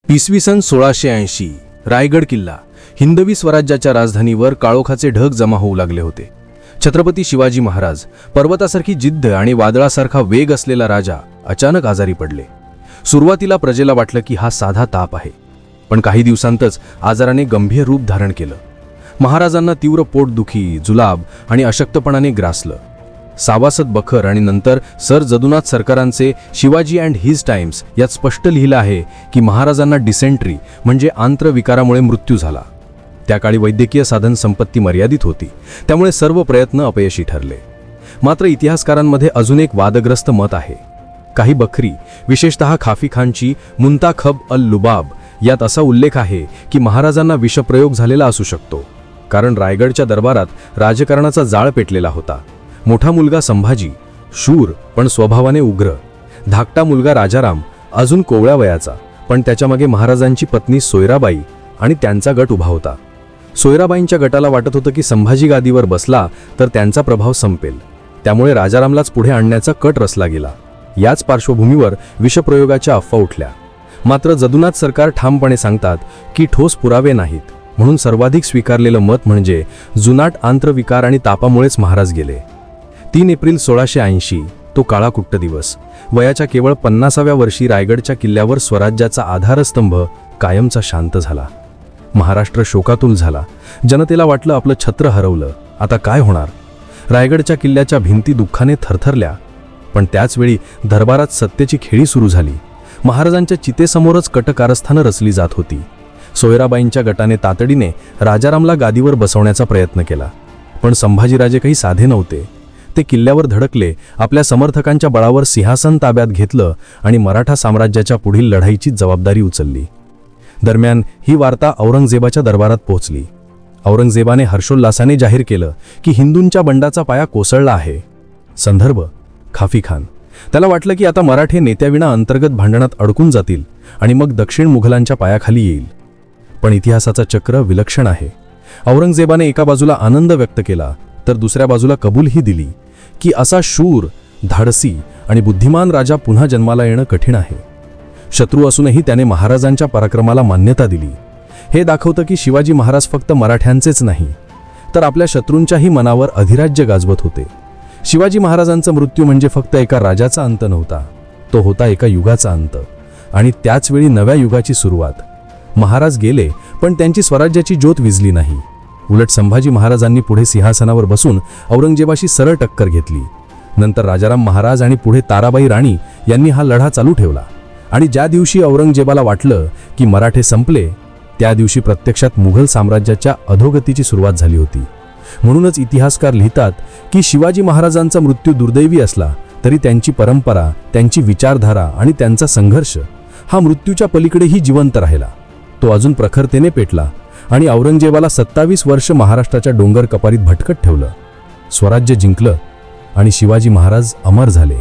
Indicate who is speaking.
Speaker 1: इसवी सन 1680 रायगड किल्ला हिंदवी स्वराज्याच्या राजधानीवर काळोखाचे ढग जमा होऊ लागले होते। छत्रपती शिवाजी महाराज पर्वतासारखी जिद्द आणि वादळासारखा वेग असलेला राजा अचानक आजारी पडले। सुरुवातीला प्रजेला वाटलं की हा साधा ताप आहे, पण काही दिवसांतच आजाराने गंभीर रूप धारण केलं। महाराजांना तीव्र पोटदुखी, जुलाब आणि अशक्तपणाने ग्रासलं। सावासत बखर आणि नंतर सर जदुनाथ सरकारांचे शिवाजी अँड हिज टाइम्स यात स्पष्ट लिहिलं आहे की महाराजांना डिसेंट्री म्हणजे आंत्रविकारामुळे मृत्यू झाला। त्या काळी वैद्यकीय साधन संपत्ती मर्यादित होती, त्यामुळे सर्व प्रयत्न अपयशी ठरले। मात्र इतिहासकारांमध्ये अजून एक वादग्रस्त मत आहे। काही बखरी, विशेषतः खाफीखानची मुंताखब अल लुबाब यात असा उल्लेख आहे की महाराजांना विषप्रयोग झालेला असू शकतो, कारण रायगडच्या दरबारात राजकारणाचा जाळ पेटलेला होता। मोठा मुलगा संभाजी शूर पण स्वभावाने उग्र, धाकटा मुलगा राजाराम अजून कोवळ्या वयाचा, पण त्याच्यामागे महाराजांची पत्नी सोयराबाई आणि त्यांचा गट उभा होता। सोयराबाईंच्या गटाला वाटत होतं की संभाजी गादीवर बसला तर त्यांचा प्रभाव संपेल, त्यामुळे राजारामलाच पुढे आणण्याचा कट रचला गेला। याच पार्श्वभूमीवर विषप्रयोगाच्या अफवा उठल्या। मात्र जदुनाथ सरकार ठामपणे सांगतात की ठोस पुरावे नाहीत, म्हणून सर्वाधिक स्वीकारलेलं मत म्हणजे जुनाट आंत्रविकार आणि तापामुळेच महाराज गेले। 3 एप्रिल 1680 तो काळाकुट्ट दिवस। वयाच्या केवळ 50व्या वर्षी रायगडच्या किल्ल्यावर स्वराज्याचा आधारस्तंभ कायमचा शांत झाला। महाराष्ट्र शोकातूर झाला। जनतेला वाटलं आपलं छत्र हरवलं, आता काय होणार। रायगडच्या किल्ल्याच्या भिंती दुःखाने थरथरल्या, पण त्याचवेळी दरबारात सत्तेची खेळी सुरू झाली। महाराजांच्या चितेसमोरच कटकारस्थानं रचली जात होती। सोयराबाईंच्या गटाने तातडीने राजारामला गादीवर बसवण्याचा प्रयत्न केला, पण संभाजीराजे काही साधे नव्हते। ते किल्ल्यावर धडकले, आपल्या समर्थकांच्या बळावर सिंहासन ताब्यात घेतलं आणि मराठा साम्राज्याच्या पुढील लढाईची जबाबदारी उचलली। दरम्यान ही वार्ता औरंगजेबाच्या दरबारात पोहोचली। औरंगजेबाने हर्षोल्लासाने जाहीर केलं की हिंदूंच्या बंडाचा पाया कोसळला आहे। संदर्भ खाफीखान। त्याला वाटलं की आता मराठे नेत्याविना अंतर्गत भांडणात अडकून जातील आणि मग दक्षिण मुघलांच्या पायाखाली येईल। पण इतिहासाचा चक्र विलक्षण आहे। औरंगजेबाने एका बाजूला आनंद व्यक्त केला तर दुसऱ्या बाजूला कबूलही दिली की असा शूर, धाडसी आणि बुद्धिमान राजा पुन्हा जन्माला येणं कठीण आहे। शत्रू असूनही त्याने महाराजांच्या पराक्रमाला मान्यता दिली। हे दाखवतं की शिवाजी महाराज फक्त मराठ्यांचेच नाही, तर आपल्या शत्रूंच्याही मनावर अधिराज्य गाजवत होते। शिवाजी महाराजांचा मृत्यू म्हणजे फक्त एका राजाचा अंत नव्हता, तो होता एका युगाचा अंत आणि त्याचवेळी नव्या युगाची सुरुवात। महाराज गेले, पण त्यांची स्वराज्याची ज्योत विझली नाही। उलट संभाजी महाराजांनी पुढे सिंहासनावर बसून औरंगजेबाशी सरळ टक्कर घेतली। नंतर राजाराम महाराज आणि पुढे ताराबाई राणी यांनी हा लढा चालू ठेवला आणि ज्या दिवशी औरंगजेबाला वाटलं की मराठे संपले, त्या दिवशी प्रत्यक्षात मुघल साम्राज्याच्या अधोगतीची सुरुवात झाली होती। म्हणूनच इतिहासकार लिहितात की शिवाजी महाराजांचा मृत्यू दुर्दैवी असला तरी त्यांची परंपरा, त्यांची विचारधारा आणि त्यांचा संघर्ष हा मृत्यूच्या पलीकडेही जिवंत राहिला। तो अजून प्रखरतेने पेटला आणि औरंगजेबाला 27 वर्ष महाराष्ट्राच्या डोंगर कपारीत भटकत ठेवलं। स्वराज्य जिंकलं आणि शिवाजी महाराज अमर झाले।